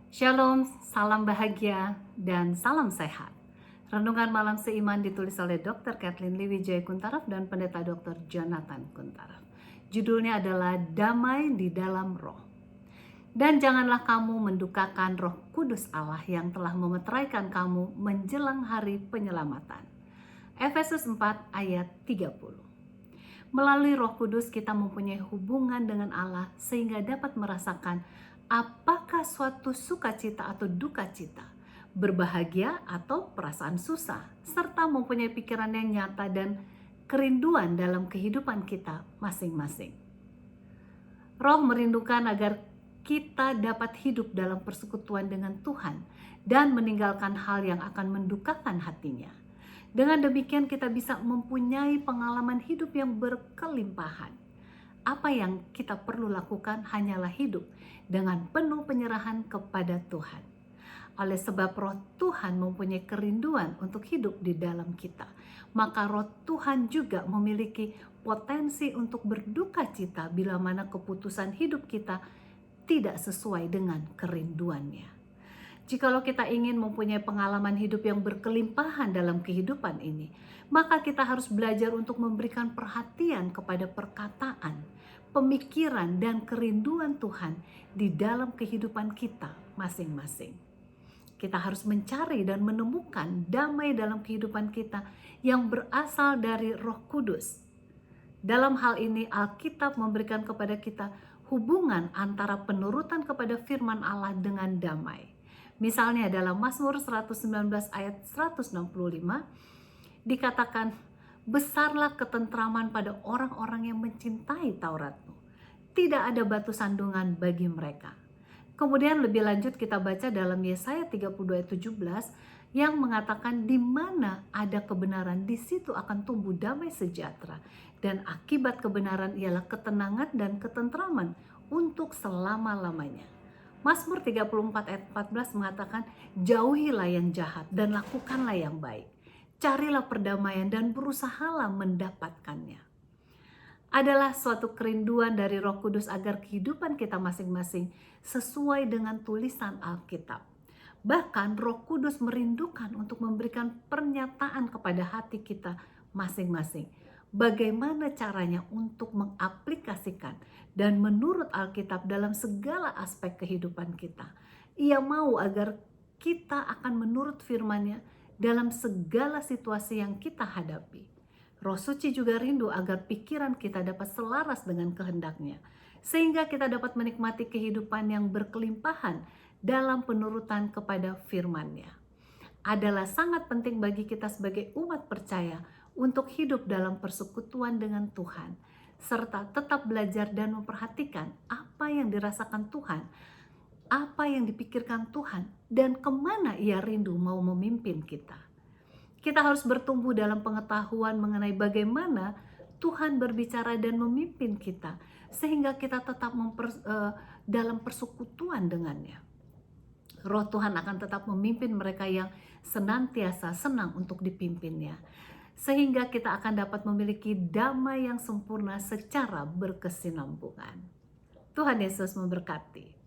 Shalom, salam bahagia, dan salam sehat. Renungan malam seiman ditulis oleh Dr. Kathleen Lewijaya Kuntaraf dan Pendeta Dr. Jonathan Kuntaraf. Judulnya adalah Damai di Dalam Roh. Dan janganlah kamu mendukakan Roh Kudus Allah yang telah memeteraikan kamu menjelang hari penyelamatan. Efesus 4 ayat 30. Melalui Roh Kudus kita mempunyai hubungan dengan Allah sehingga dapat merasakan apakah suatu sukacita atau duka cita, berbahagia atau perasaan susah, serta mempunyai pikiran yang nyata dan kerinduan dalam kehidupan kita masing-masing. Roh merindukan agar kita dapat hidup dalam persekutuan dengan Tuhan dan meninggalkan hal yang akan mendukakan hatinya. Dengan demikian kita bisa mempunyai pengalaman hidup yang berkelimpahan. Apa yang kita perlu lakukan hanyalah hidup dengan penuh penyerahan kepada Tuhan. Oleh sebab Roh Tuhan mempunyai kerinduan untuk hidup di dalam kita, maka Roh Tuhan juga memiliki potensi untuk berduka cita bila mana keputusan hidup kita tidak sesuai dengan kerinduannya. Jikalau kita ingin mempunyai pengalaman hidup yang berkelimpahan dalam kehidupan ini, maka kita harus belajar untuk memberikan perhatian kepada perkataan, pemikiran, dan kerinduan Tuhan di dalam kehidupan kita masing-masing. Kita harus mencari dan menemukan damai dalam kehidupan kita yang berasal dari Roh Kudus. Dalam hal ini, Alkitab memberikan kepada kita hubungan antara penurutan kepada firman Allah dengan damai. Misalnya dalam Mazmur 119 ayat 165 dikatakan, besarlah ketentraman pada orang-orang yang mencintai Tauratmu. Tidak ada batu sandungan bagi mereka. Kemudian lebih lanjut kita baca dalam Yesaya 32 ayat 17 yang mengatakan di mana ada kebenaran di situ akan tumbuh damai sejahtera, dan akibat kebenaran ialah ketenangan dan ketentraman untuk selama-lamanya. Mazmur 34 ayat 14 mengatakan, jauhilah yang jahat dan lakukanlah yang baik. Carilah perdamaian dan berusahalah mendapatkannya. Adalah suatu kerinduan dari Roh Kudus agar kehidupan kita masing-masing sesuai dengan tulisan Alkitab. Bahkan Roh Kudus merindukan untuk memberikan pernyataan kepada hati kita masing-masing. Bagaimana caranya untuk mengaplikasikan dan menurut Alkitab dalam segala aspek kehidupan kita. Ia mau agar kita akan menurut firman-Nya dalam segala situasi yang kita hadapi. Roh Suci juga rindu agar pikiran kita dapat selaras dengan kehendak-Nya, sehingga kita dapat menikmati kehidupan yang berkelimpahan dalam penurutan kepada firman-Nya. Adalah sangat penting bagi kita sebagai umat percaya untuk hidup dalam persekutuan dengan Tuhan, serta tetap belajar dan memperhatikan apa yang dirasakan Tuhan, apa yang dipikirkan Tuhan, dan kemana Ia rindu mau memimpin kita. Kita harus bertumbuh dalam pengetahuan mengenai bagaimana Tuhan berbicara dan memimpin kita, sehingga kita tetap dalam persekutuan dengannya. Roh Tuhan akan tetap memimpin mereka yang senantiasa senang untuk dipimpinnya, sehingga kita akan dapat memiliki damai yang sempurna secara berkesinambungan. Tuhan Yesus memberkati.